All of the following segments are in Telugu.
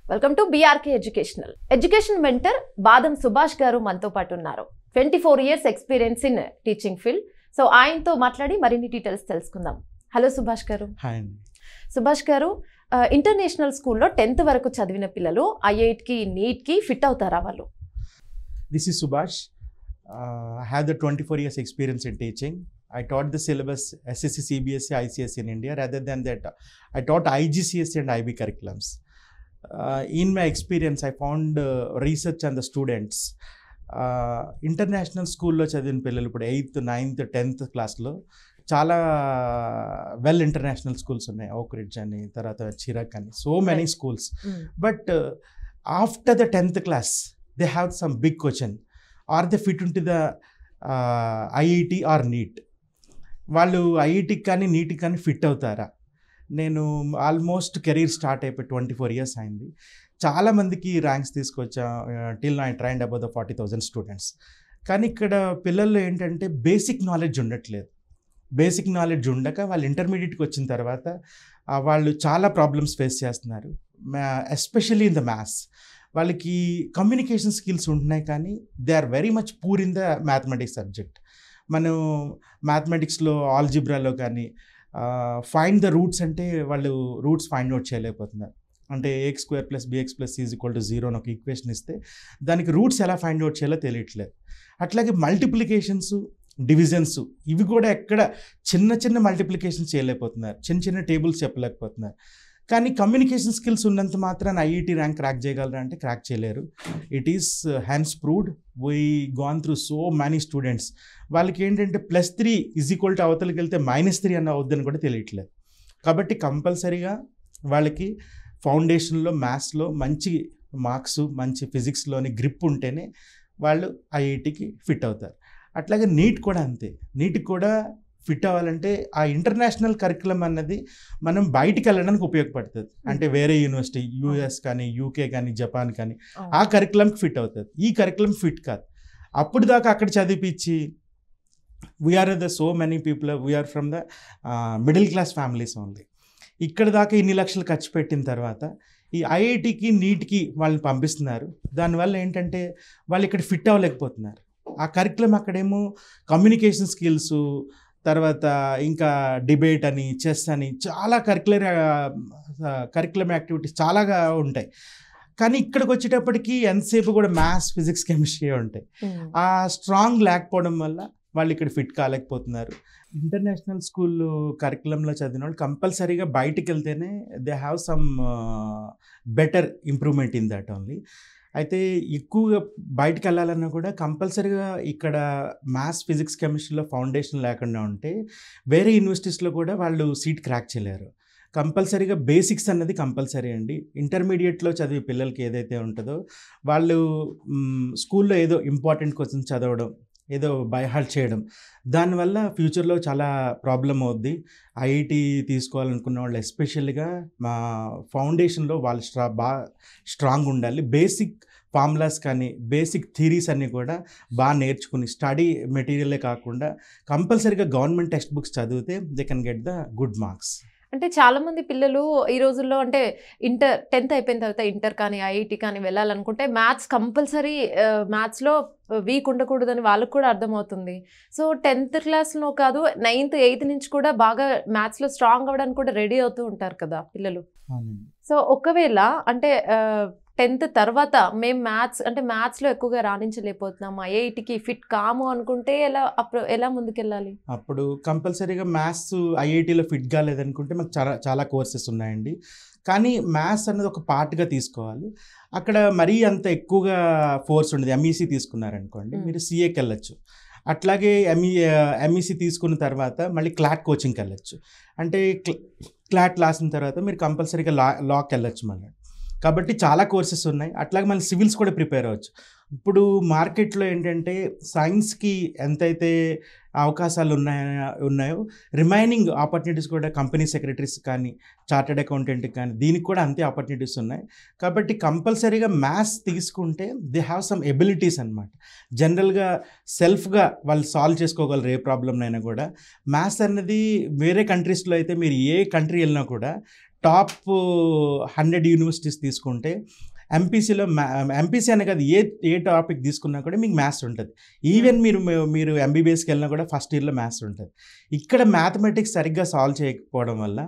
Welcome to BRK education mentor బాదం సుభాష్ గారు మనతో పాటు ఉన్నారు. 24 years experience in teaching field. So ఆయనతో మాట్లాడి మరిన్ని డీటెయిల్స్ తెలుసుకుందాం. హలో సుభాష్ గారు. హాయ్ అండి. సుభాష్ గారు, ఇంటర్నేషనల్ స్కూల్లో 10th వరకు చదివిన పిల్లలు IITకి నీట్కి ఫిట్ అవుతారా వాళ్ళు? This is Subhash. I have the 24 years experience in teaching. I taught the syllabus SSC, CBSE, ICSE in India. Rather than that, I taught IGCSE and IB curriculums. In my experience, I found research on the students. International స్కూల్లో చదివిన పిల్లలు ఇప్పుడు 8th, 9th, 10th క్లాస్లో చాలా వెల్ ఇంటర్నేషనల్ స్కూల్స్ ఉన్నాయి. ఓక్రిడ్జ్ అని, తర్వాత చిరాక్ అని, so many schools. But after the 10th class, they have some big question. Are they fit into the IIT or NEET? వాళ్ళు ఐఐటికి కానీ నీట్కి కానీ ఫిట్ అవుతారా? నేను ఆల్మోస్ట్ కెరీర్ స్టార్ట్ అయిపోయి 24 years అయింది. చాలామందికి ర్యాంక్స్ తీసుకొచ్చా. Till I trained about the 40,000 students. కానీ ఇక్కడ పిల్లల్లో ఏంటంటే బేసిక్ నాలెడ్జ్ ఉండట్లేదు. బేసిక్ నాలెడ్జ్ ఉండక వాళ్ళు ఇంటర్మీడియట్కి వచ్చిన తర్వాత వాళ్ళు చాలా ప్రాబ్లమ్స్ ఫేస్ చేస్తున్నారు. Especially in the maths. వాళ్ళకి కమ్యూనికేషన్ స్కిల్స్ ఉంటున్నాయి, కానీ they are very much poor in the mathematics subject. మనం మ్యాథమెటిక్స్లో ఆల్జిబ్రాలో కానీ ఫైండ్ ద రూట్స్ అంటే వాళ్ళు రూట్స్ ఫైండ్ అవుట్ చేయలేకపోతున్నారు. అంటే AX² + BX + C = 0 అని ఒక ఈక్వేషన్ ఇస్తే దానికి రూట్స్ ఎలా ఫైండ్ అవుట్ చేయాలో తెలియట్లేదు. అట్లాగే మల్టిప్లికేషన్స్, డివిజన్స్ ఇవి కూడా ఎక్కడ చిన్న మల్టిప్లికేషన్స్ చేయలేకపోతున్నారు, చిన్న టేబుల్స్ చెప్పలేకపోతున్నారు. కానీ కమ్యూనికేషన్ స్కిల్స్ ఉన్నంత మాత్రాన ఐఐటి ర్యాంక్ క్రాక్ చేయగలరా అంటే క్రాక్ చేయలేరు. It is hands proved. We gone through so many students. వాళ్ళకి ఏంటంటే +3 = అవతలకి వెళ్తే -3 అన్న అవుద్దని కూడా తెలియట్లేదు. కాబట్టి కంపల్సరీగా వాళ్ళకి ఫౌండేషన్లో మ్యాథ్స్లో మంచి మార్క్స్, మంచి ఫిజిక్స్లోని గ్రిప్ ఉంటేనే వాళ్ళు ఐఐటికి ఫిట్ అవుతారు. అట్లాగే నీట్ కూడా అంతే. నీట్కి కూడా ఫిట్ అవ్వాలంటే ఆ ఇంటర్నేషనల్ కరికులం అన్నది మనం బయటికి వెళ్ళడానికి ఉపయోగపడుతుంది. అంటే వేరే యూనివర్సిటీ, US కానీ, UK కానీ, జపాన్ కానీ ఆ కరికులంకి ఫిట్ అవుతుంది. ఈ కరికులం ఫిట్ కాదు. అప్పుడు దాకా అక్కడ చదివించి we are so many people, we are from the middle class families only. ఇక్కడ దాకా ఇన్ని లక్షలు ఖర్చు పెట్టిన తర్వాత ఈ ఐఐటికి నీట్కి వాళ్ళని పంపిస్తున్నారు. దానివల్ల ఏంటంటే వాళ్ళు ఇక్కడ ఫిట్ అవ్వలేకపోతున్నారు. ఆ కరికులం అక్కడేమో కమ్యూనికేషన్ స్కిల్స్, తర్వాత ఇంకా డిబేట్ అని, చెస్ అని చాలా కరికులం యాక్టివిటీస్ చాలాగా ఉంటాయి. కానీ ఇక్కడికి వచ్చేటప్పటికి ఎంతసేపు కూడా మ్యాథ్స్, ఫిజిక్స్, కెమిస్ట్రీ ఉంటాయి. ఆ స్ట్రాంగ్ లేకపోవడం వల్ల వాళ్ళు ఇక్కడ ఫిట్ కాలేకపోతున్నారు. ఇంటర్నేషనల్ స్కూల్ కరికులంలో చదివిన వాళ్ళు కంపల్సరీగా బయటికి వెళ్తేనే they have some better improvement in that only. అయితే ఎక్కువగా బయటకు వెళ్ళాలన్నా కూడా కంపల్సరీగా ఇక్కడ మ్యాథ్స్, ఫిజిక్స్, కెమిస్ట్రీలో ఫౌండేషన్ లేకుండా ఉంటే వేరే యూనివర్సిటీస్లో కూడా వాళ్ళు సీట్ క్రాక్ చేయలేరు. కంపల్సరీగా బేసిక్స్ అన్నది కంపల్సరీ అండి. ఇంటర్మీడియట్లో చదివే పిల్లలకి ఏదైతే ఉంటుందో వాళ్ళు స్కూల్లో ఏదో ఇంపార్టెంట్ క్వశ్చన్స్ చదవడం, ఏదో బై హార్ట్ చేయడం, దానివల్ల ఫ్యూచర్లో చాలా ప్రాబ్లం అవుద్ది. ఐఐటి తీసుకోవాలనుకున్న వాళ్ళు ఎస్పెషల్గా మా ఫౌండేషన్లో వాళ్ళు బాగా స్ట్రాంగ్ ఉండాలి. బేసిక్ ఫార్ములాస్ కానీ, బేసిక్ థియరీస్ అన్నీ కూడా బాగా నేర్చుకుని, స్టడీ మెటీరియలే కాకుండా కంపల్సరీగా గవర్నమెంట్ టెక్స్ట్ బుక్స్ చదివితే they can get the good marks. అంటే చాలామంది పిల్లలు ఈ రోజుల్లో అంటే 10th అయిపోయిన తర్వాత ఇంటర్ కానీ, ఐఐటి కానీ వెళ్ళాలనుకుంటే మ్యాథ్స్ కంపల్సరీ, మ్యాథ్స్లో వీక్ ఉండకూడదని వాళ్ళకు కూడా అర్థమవుతుంది. సో 10th క్లాస్లో కాదు, 9th, 8th నుంచి కూడా బాగా మ్యాథ్స్లో స్ట్రాంగ్ అవ్వడానికి కూడా రెడీ అవుతూ ఉంటారు కదా పిల్లలు. సో ఒకవేళ అంటే 10th తర్వాత మేము మ్యాథ్స్లో ఎక్కువగా రాణించలేకపోతున్నాము, ఐఐటికి ఫిట్ కాము అనుకుంటే ఎలా ముందుకెళ్ళాలి? అప్పుడు కంపల్సరీగా మ్యాథ్స్ ఐఐటిలో ఫిట్ కాలేదనుకుంటే మాకు చాలా కోర్సెస్ ఉన్నాయండి. కానీ మ్యాథ్స్ అనేది ఒక పార్ట్గా తీసుకోవాలి. అక్కడ మరీ అంత ఎక్కువగా ఫోర్స్ ఉండదు. MEC తీసుకున్నారనుకోండి, మీరు CAకి వెళ్ళచ్చు. అట్లాగే MEC తీసుకున్న తర్వాత మళ్ళీ క్లాట్ కోచింగ్కి వెళ్ళచ్చు. అంటే క్లాట్ రాసిన తర్వాత మీరు కంపల్సరీగా లాకి వెళ్ళచ్చు మళ్ళీ. కాబట్టి చాలా కోర్సెస్ ఉన్నాయి. అట్లాగే మళ్ళీ సివిల్స్ కూడా ప్రిపేర్ అవ్వచ్చు. ఇప్పుడు మార్కెట్లో ఏంటంటే సైన్స్కి ఎంతైతే అవకాశాలు ఉన్నాయో రిమైనింగ్ ఆపర్చునిటీస్ కూడా కంపెనీ సెక్రటరీస్ కానీ, చార్టెడ్ అకౌంటెంట్కి కానీ దీనికి కూడా అంతే ఆపర్చునిటీస్ ఉన్నాయి. కాబట్టి కంపల్సరీగా మ్యాథ్స్ తీసుకుంటే దే హ్యావ్ సమ్ ఎబిలిటీస్ అనమాట. జనరల్గా సెల్ఫ్గా వాళ్ళు సాల్వ్ చేసుకోగలరు ఏ ప్రాబ్లమ్నైనా కూడా. మ్యాథ్స్ అన్నది వేరే కంట్రీస్లో అయితే మీరు ఏ కంట్రీ వెళ్ళినా కూడా టాప్ 100 యూనివర్సిటీస్ తీసుకుంటే ఎంపీసీలో ఎంపీసీ అనే కాదు, ఏ టాపిక్ తీసుకున్నా కూడా మీకు మ్యాథ్స్ ఉంటుంది. ఈవెన్ మీరు ఎంబీబీఎస్కి వెళ్ళినా కూడా ఫస్ట్ ఇయర్లో మ్యాథ్స్ ఉంటుంది. ఇక్కడ మ్యాథమెటిక్స్ సరిగ్గా సాల్వ్ చేయకపోవడం వల్ల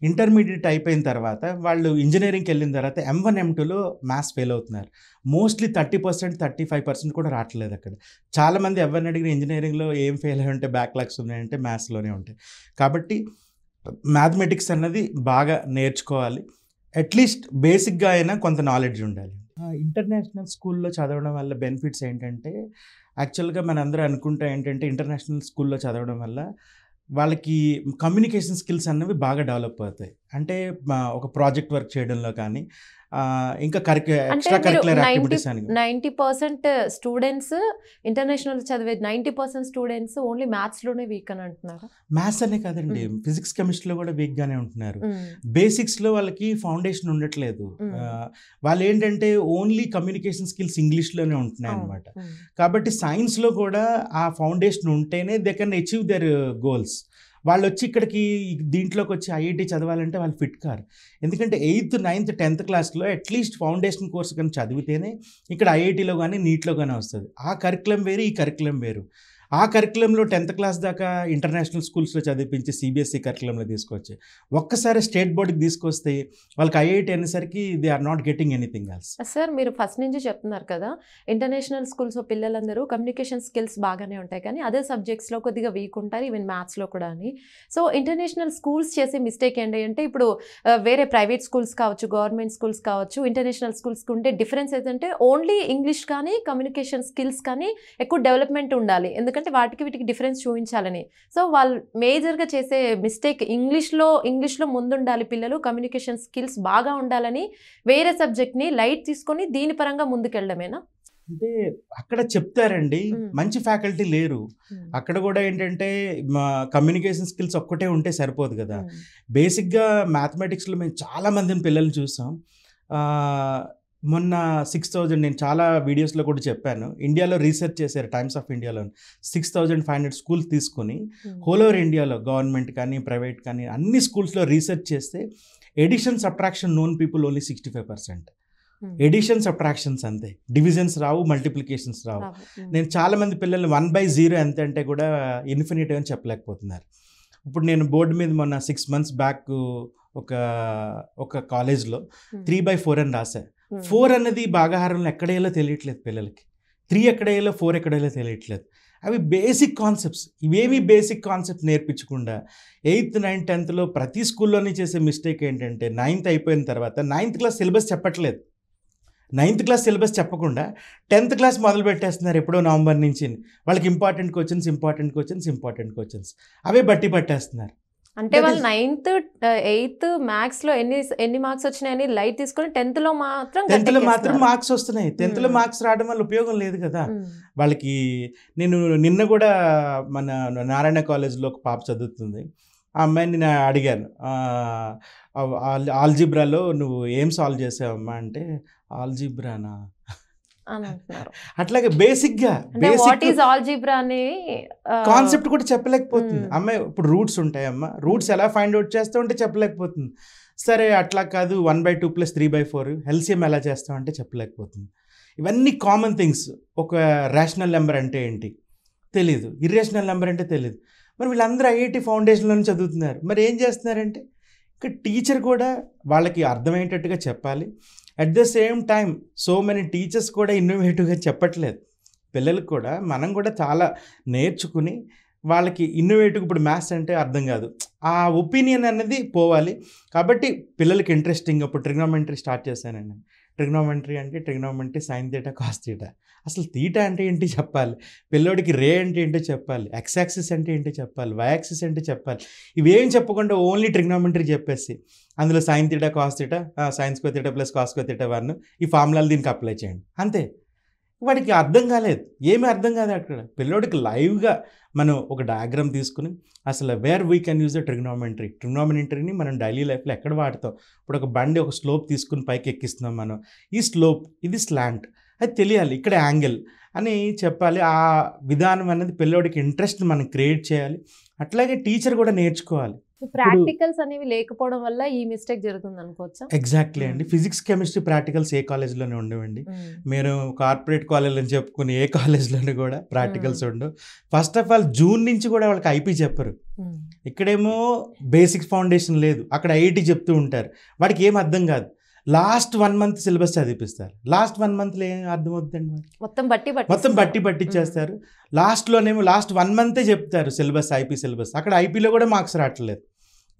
ఇంటర్మీడియట్ అయిపోయిన తర్వాత వాళ్ళు ఇంజనీరింగ్కి వెళ్ళిన తర్వాత M1 M2లో మ్యాథ్స్ ఫెయిల్ అవుతున్నారు. మోస్ట్లీ 30%, 35% కూడా రావట్లేదు అక్కడ. చాలామంది ఎవరిని అడిగిన ఇంజనీరింగ్లో ఏం ఫెయిల్ అయి ఉంటే బ్యాక్లాగ్స్ ఉన్నాయంటే మ్యాథ్స్లోనే ఉంటాయి. కాబట్టి మ్యాథమెటిక్స్ అన్నది బాగా నేర్చుకోవాలి. అట్లీస్ట్ బేసిక్గా అయినా కొంత నాలెడ్జ్ ఉండాలి. ఇంటర్నేషనల్ స్కూల్లో చదవడం వల్ల బెనిఫిట్స్ ఏంటంటే, యాక్చువల్గా మనందరూ అనుకుంటా ఏంటంటే ఇంటర్నేషనల్ స్కూల్లో చదవడం వల్ల వాళ్ళకి కమ్యూనికేషన్ స్కిల్స్ అన్నవి బాగా డెవలప్ అవుతాయి. అంటే ఒక ప్రాజెక్ట్ వర్క్ చేయడంలో కానీ ఇంకా ఎక్స్ట్రా కరిక్యులర్ యాక్టివిటీస్ అని. 90% స్టూడెంట్స్ ఇంటర్నేషనల్ చదివే 90% స్టూడెంట్స్ ఓన్లీ మ్యాథ్స్లోనే వీక్ అని అంటున్నారు. మ్యాథ్స్ అనే కాదండి, ఫిజిక్స్ కెమిస్ట్రీలో కూడా వీక్గానే ఉంటున్నారు. బేసిక్స్లో వాళ్ళకి ఫౌండేషన్ ఉండట్లేదు. వాళ్ళు ఏంటంటే ఓన్లీ కమ్యూనికేషన్ స్కిల్స్ ఇంగ్లీష్లోనే ఉంటున్నాయి అనమాట. కాబట్టి సైన్స్లో కూడా ఆ ఫౌండేషన్ ఉంటేనే they can achieve their goals. వాళ్ళు వచ్చి ఇక్కడికి దీంట్లోకి వచ్చి ఐఐటి చదవాలంటే వాళ్ళు ఫిట్ కారు. ఎందుకంటే 8th, 9th, 10th క్లాస్లో అట్లీస్ట్ ఫౌండేషన్ కోర్స్ కానీ చదివితేనే ఇక్కడ ఐఐటీలో కానీ నీట్లో కానీ వస్తుంది. ఆ కరికులం వేరు, ఈ కరికులం వేరు. ఆ కరికులంలో 10th క్లాస్ దాకా ఇంటర్నేషనల్ స్కూల్స్లో చదివించి సిబిఎస్ఈ కరికులంలో తీసుకొచ్చి ఒక్కసారి స్టేట్ బోర్డుకి తీసుకొస్తే వాళ్ళకి ఐఐటి అనేసరికి they are not getting anything else. Sir, మీరు ఫస్ట్ నుంచి చెప్తున్నారు కదా, ఇంటర్నేషనల్ స్కూల్స్ పిల్లలందరూ కమ్యూనికేషన్ స్కిల్స్ బాగానే ఉంటాయి కానీ అదే సబ్జెక్ట్స్లో కొద్దిగా వీక్ ఉంటారు, ఈవెన్ మ్యాథ్స్లో కూడా అని. సో ఇంటర్నేషనల్ స్కూల్స్ చేసే మిస్టేక్ ఏంటి అంటే, ఇప్పుడు వేరే ప్రైవేట్ స్కూల్స్ కావచ్చు, గవర్నమెంట్ స్కూల్స్ కావచ్చు, ఇంటర్నేషనల్ స్కూల్స్కి ఉంటే డిఫరెన్స్ ఏంటంటే ఓన్లీ ఇంగ్లీష్ కానీ కమ్యూనికేషన్ స్కిల్స్ కానీ ఎక్కువ డెవలప్మెంట్ ఉండాలి, ఎందుకంటే వాటికి వీటికి డిఫరెన్స్ చూపించాలని. సో వాళ్ళు మేజర్గా చేసే మిస్టేక్ ఇంగ్లీష్లో ముందుండాలి పిల్లలు, కమ్యూనికేషన్ స్కిల్స్ బాగా ఉండాలని వేరే సబ్జెక్ట్ని లైట్ తీసుకొని దీని పరంగా ముందుకెళ్ళడమేనా? అంటే అక్కడ చెప్తారండి, మంచి ఫ్యాకల్టీ లేరు. అక్కడ కూడా ఏంటంటే కమ్యూనికేషన్ స్కిల్స్ ఒక్కటే ఉంటే సరిపోదు కదా. బేసిక్గా మ్యాథమెటిక్స్లో మేము చాలామందిని పిల్లల్ని చూసాం. మొన్న 6,000, నేను చాలా వీడియోస్లో కూడా చెప్పాను, ఇండియాలో రీసెర్చ్ చేశారు టైమ్స్ ఆఫ్ ఇండియాలో 6,500 స్కూల్స్ తీసుకొని హోల్ ఓవర్ ఇండియాలో గవర్నమెంట్ కానీ ప్రైవేట్ కానీ అన్ని స్కూల్స్లో రీసెర్చ్ చేస్తే addition subtraction known people only 65%. Addition subtractions అంతే, డివిజన్స్ రావు, మల్టిప్లికేషన్స్ రావు. నేను చాలామంది పిల్లల్ని 1/0 ఎంత అంటే కూడా ఇన్ఫినిట్ అని చెప్పలేకపోతున్నారు. ఇప్పుడు నేను బోర్డు మీద మొన్న 6 months బ్యాక్ ఒక కాలేజ్లో 3/4 అని రాశా. 4 అన్నది భాగాహారంలో ఎక్కడేలో తెలియట్లేదు పిల్లలకి, 3 ఎక్కడేలో 4 ఎక్కడేలో తెలియట్లేదు. అవి బేసిక్ కాన్సెప్ట్స్. ఇవేమి బేసిక్ కాన్సెప్ట్ నేర్పించకుండా 8th, 9th, 10thలో ప్రతి స్కూల్లోనే చేసే మిస్టేక్ ఏంటంటే 9th అయిపోయిన తర్వాత 9th క్లాస్ సిలబస్ చెప్పట్లేదు. 9th క్లాస్ సిలబస్ చెప్పకుండా 10th క్లాస్ మొదలు పెట్టేస్తున్నారు ఎప్పుడో నవంబర్ నుంచి. వాళ్ళకి ఇంపార్టెంట్ క్వశ్చన్స్ అవే బట్టి పట్టేస్తున్నారు. అంటే వాళ్ళు 9th, 8th మ్యాథ్స్లో ఎన్ని మార్క్స్ వచ్చినాయని లైట్ తీసుకొని 10thలో మాత్రం మార్క్స్ వస్తున్నాయి. 10thలో మార్క్స్ రావడం వల్ల ఉపయోగం లేదు కదా వాళ్ళకి. నేను నిన్న కూడా మన నారాయణ కాలేజ్లో ఒక పాప చదువుతుంది, ఆ అమ్మాయిని నేను అడిగాను, ఆల్జీబ్రాలో నువ్వు ఏం సాల్వ్ చేసావమ్మా అంటే, ఆల్జీబ్రానా అట్లాగే బేసిక్గా కాన్సెప్ట్ కూడా చెప్పలేకపోతుంది అమ్మాయి. ఇప్పుడు రూట్స్ ఉంటాయమ్మా, రూట్స్ ఎలా ఫైండ్ అవుట్ చేస్తావు అంటే చెప్పలేకపోతుంది. సరే అట్లా కాదు 1/2 + 3/4 ఎల్సిఎం ఎలా చేస్తావు అంటే చెప్పలేకపోతుంది. ఇవన్నీ కామన్ థింగ్స్. ఒక రేషనల్ నెంబర్ అంటే ఏంటి తెలీదు, ఇర్రేషనల్ నెంబర్ అంటే తెలీదు. మరి వీళ్ళందరూ ఐఐటి ఫౌండేషన్లోనే చదువుతున్నారు. మరి ఏం చేస్తున్నారంటే, ఇక్కడ టీచర్ కూడా వాళ్ళకి అర్థమయ్యేటట్టుగా చెప్పాలి. At the same time so many teachers కూడా ఇన్నోవేటివ్గా చెప్పట్లేదు పిల్లలకు కూడా. మనం కూడా చాలా నేర్చుకుని వాళ్ళకి ఇన్నోవేటివ్, ఇప్పుడు మ్యాథ్స్ అంటే అర్థం కాదు, ఆ ఒపీనియన్ అనేది పోవాలి. కాబట్టి పిల్లలకి ఇంట్రెస్టింగ్. ఇప్పుడు ట్రిగ్నోమెంట్రీ స్టార్ట్ చేశానండి. ట్రిగ్నోమెంట్రీ అంటే ట్రిగ్నోమెంట్రీ సైన్ థీటా కాస్ థీటా. అసలు థీటా అంటే ఏంటి చెప్పాలి పిల్లోడికి, రే అంటే ఏంటో చెప్పాలి, ఎక్స్ యాక్సిస్ అంటే ఏంటో చెప్పాలి, వై యాక్సిస్ అంటే చెప్పాలి. ఇవేం చెప్పకుండా ఓన్లీ ట్రిగ్నోమెంట్రీ చెప్పేసి అందులో sine theta cos theta, sine square theta plus cos square theta 1 ఈ ఫార్ములాలు దీనికి అప్లై చేయండి అంతే. వాడికి అర్థం కాలేదు, ఏమీ అర్థం కాదు. అక్కడ పిల్లోడికి లైవ్గా మనం ఒక డయాగ్రామ్ తీసుకుని అసలు where we can use the ట్రిగ్నోమెట్రీని మనం డైలీ లైఫ్లో ఎక్కడ వాడతాం. ఇప్పుడు ఒక బండి ఒక స్లోప్ తీసుకుని పైకి ఎక్కిస్తున్నాం మనం, ఈ స్లోప్ ఇది స్లాంట్ అది తెలియాలి, ఇక్కడ యాంగిల్ అని చెప్పాలి. ఆ విధానం అనేది పిల్లోడికి ఇంట్రెస్ట్ మనం క్రియేట్ చేయాలి. అట్లాగే టీచర్ కూడా నేర్చుకోవాలి. ప్రాక్టికల్స్ అనేవి లేకపోవడం వల్ల ఈ మిస్టేక్ జరుగుతుంది అనుకోవచ్చా? ఎగ్జాక్ట్లీ అండి. ఫిజిక్స్ కెమిస్ట్రీ ప్రాక్టికల్స్ ఏ కాలేజ్లోనే ఉండవండి. మీరు కార్పొరేట్ కాలేజ్ అని చెప్పుకుని ఏ కాలేజ్లోనూ కూడా ప్రాక్టికల్స్ ఉండవు. ఫస్ట్ ఆఫ్ ఆల్ జూన్ నుంచి కూడా వాళ్ళకి ఐపీ చెప్పరు. ఇక్కడేమో బేసిక్ ఫౌండేషన్ లేదు, అక్కడ ఐఐటి చెప్తూ ఉంటారు. వాడికి ఏం అర్థం కాదు. లాస్ట్ 1 month సిలబస్ చదివిపిస్తారు. లాస్ట్ 1 monthలో ఏం అర్థమవుతుందండి వాడికి? మొత్తం పట్టిచ్చేస్తారు. లాస్ట్లోనేమో లాస్ట్ 1 month చెప్తారు సిలబస్, ఐపీ సిలబస్. అక్కడ ఐపీలో కూడా మార్క్స్ రావట్లేదు.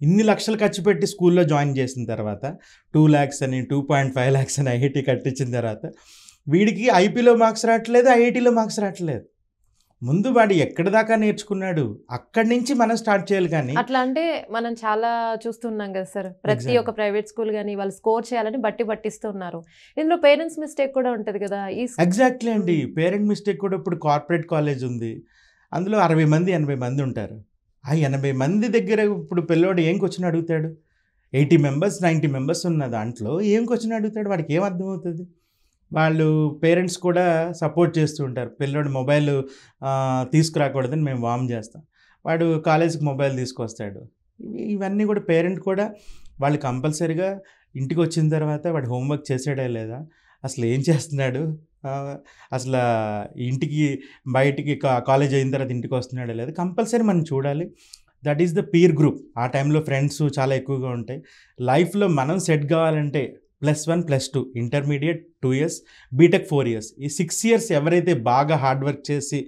ఇన్ని లక్షలు ఖర్చు పెట్టి స్కూల్లో జాయిన్ చేసిన తర్వాత 2 lakhs అని 2.5 lakhs అని ఐఐటి కట్టించిన తర్వాత వీడికి ఐపీలో మార్క్స్ రావట్లేదు, ఐఐటీలో మార్క్స్ రావట్లేదు. ముందు వాడు ఎక్కడి దాకా నేర్చుకున్నాడు, అక్కడి నుంచి మనం స్టార్ట్ చేయాలి. కానీ అట్లా అంటే మనం చాలా చూస్తున్నాం కదా సార్, ప్రతి ఒక్క ప్రైవేట్ స్కూల్ కానీ వాళ్ళు స్కోర్ చేయాలని పట్టిస్తున్నారు. ఇందులో పేరెంట్స్ మిస్టేక్ కూడా ఉంటుంది కదా. ఎగ్జాక్ట్లీ అండి, పేరెంట్ మిస్టేక్ కూడా. ఇప్పుడు కార్పొరేట్ కాలేజ్ ఉంది, అందులో 60 మంది 80 మంది ఉంటారు. ఆ 80 మంది దగ్గర ఇప్పుడు పిల్లోడు ఏం క్వశ్చన్ అడుగుతాడు? 80 members 90 members ఉన్న దాంట్లో ఏం క్వశ్చన్ అడుగుతాడు? వాడికి ఏం అర్థమవుతుంది? వాళ్ళు పేరెంట్స్ కూడా సపోర్ట్ చేస్తూ ఉంటారు. పిల్లోడు మొబైల్ తీసుకురాకూడదని మేము వార్న్ చేస్తాం. వాడు కాలేజీకి మొబైల్ తీసుకొస్తాడు. ఇవన్నీ కూడా పేరెంట్ కూడా వాళ్ళు కంపల్సరీగా ఇంటికి వచ్చిన తర్వాత వాడు హోంవర్క్ చేసాడా లేదా, అసలు ఏం చేస్తున్నాడు, అసలు ఇంటికి బయటికి కాలేజ్ అయిన తర్వాత ఇంటికి వస్తున్నాడా లేదా కంపల్సరీ మనం చూడాలి. That is the peer group. ఆ టైంలో ఫ్రెండ్స్ చాలా ఎక్కువగా ఉంటాయి. లైఫ్లో మనం సెట్ కావాలంటే +1 +2 ఇంటర్మీడియట్ 2 years, బీటెక్ 4 years. ఈ 6 years ఎవరైతే బాగా హార్డ్ వర్క్ చేసి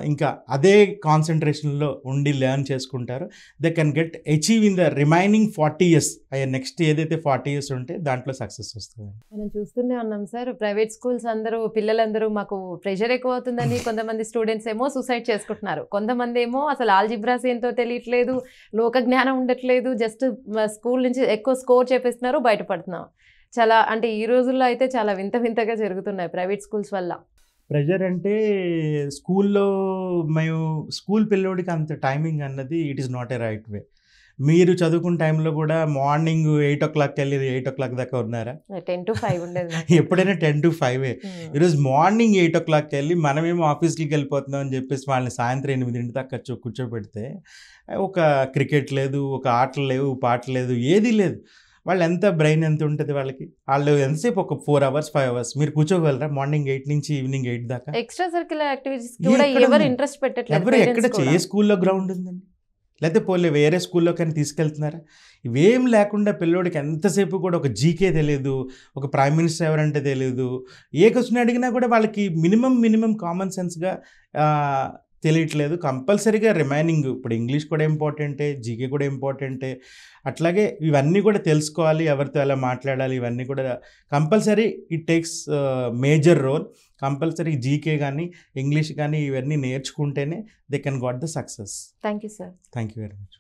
ఇంకా అదే కాన్సన్ట్రేషన్లో ఉండి లెర్న్ చేసుకుంటారో they can get achieve in the remaining 40 years. Next ఏదైతే 40 years ఉంటే దాంట్లో సక్సెస్ వస్తుంది. మనం చూస్తూనే ఉన్నాం సార్, ప్రైవేట్ స్కూల్స్ పిల్లలందరూ మాకు ప్రెషర్ ఎక్కువ అవుతుందని కొంతమంది స్టూడెంట్స్ ఏమో సూసైడ్ చేసుకుంటున్నారు. కొంతమంది ఏమో అసలు ఆల్జిబ్రాస్ ఏంటో తెలియట్లేదు, లోక జ్ఞానం ఉండట్లేదు, జస్ట్ స్కూల్ నుంచి ఎక్కువ స్కోర్ చేపిస్తున్నారు, బయటపడుతున్నాం. చాలా అంటే ఈ రోజుల్లో అయితే చాలా వింతగా జరుగుతున్నాయి ప్రైవేట్ స్కూల్స్ వల్ల. ప్రెషర్ అంటే స్కూల్లో మేము స్కూల్ పిల్లోడికి అంత టైమింగ్ అన్నది it is not a right way. మీరు చదువుకున్న టైంలో కూడా మార్నింగ్ 8 o'clock వెళ్ళి 8 o'clock దాకా ఉన్నారా? 10 to 5 ఉండేది. ఎప్పుడైనా 10 to 5. ఈరోజు మార్నింగ్ 8 o'clock వెళ్ళి మనమేమో ఆఫీస్కి వెళ్ళిపోతున్నాం అని చెప్పేసి వాళ్ళని సాయంత్రం 8 దాకా కూర్చోబెడితే ఒక క్రికెట్ లేదు, ఒక ఆటలు లేవు, పాటలు లేదు, ఏదీ లేదు. వాళ్ళు ఎంత బ్రెయిన్ ఎంత ఉంటుంది వాళ్ళకి? వాళ్ళు ఎంతసేపు ఒక 4 hours 5 hours మీరు కూర్చోగలరా మార్నింగ్ 8 నుంచి ఈవినింగ్ 8 దాకా? ఎక్స్ట్రా సర్క్యులర్ యాక్టివిటీస్ కూడా ఎవరు ఇంట్రెస్ట్ పెట్టట్లేదు. ఎవరు ఎక్కడ ఏ స్కూల్లో గ్రౌండ్ ఉందండి? లేకపోతే పోలే వేరే స్కూల్లో కానీ తీసుకెళ్తున్నారా? ఇవేం లేకుండా పిల్లోడికి ఎంతసేపు కూడా ఒక జీకే తెలియదు, ఒక ప్రైమ్ మినిస్టర్ ఎవరంటే తెలియదు, ఏ క్వశ్చన్ అడిగినా కూడా వాళ్ళకి మినిమం కామన్ సెన్స్గా తెలియట్లేదు. కంపల్సరీగా రిమైనింగ్ ఇప్పుడు ఇంగ్లీష్ కూడా ఇంపార్టెంటే, జీకే కూడా ఇంపార్టెంటే. అట్లాగే ఇవన్నీ కూడా తెలుసుకోవాలి, ఎవరితో ఎలా మాట్లాడాలి, ఇవన్నీ కూడా compulsory it takes major role. Compulsory GK కానీ ఇంగ్లీష్ కానీ ఇవన్నీ నేర్చుకుంటేనే they can got the success. Thank you sir. Thank you very much.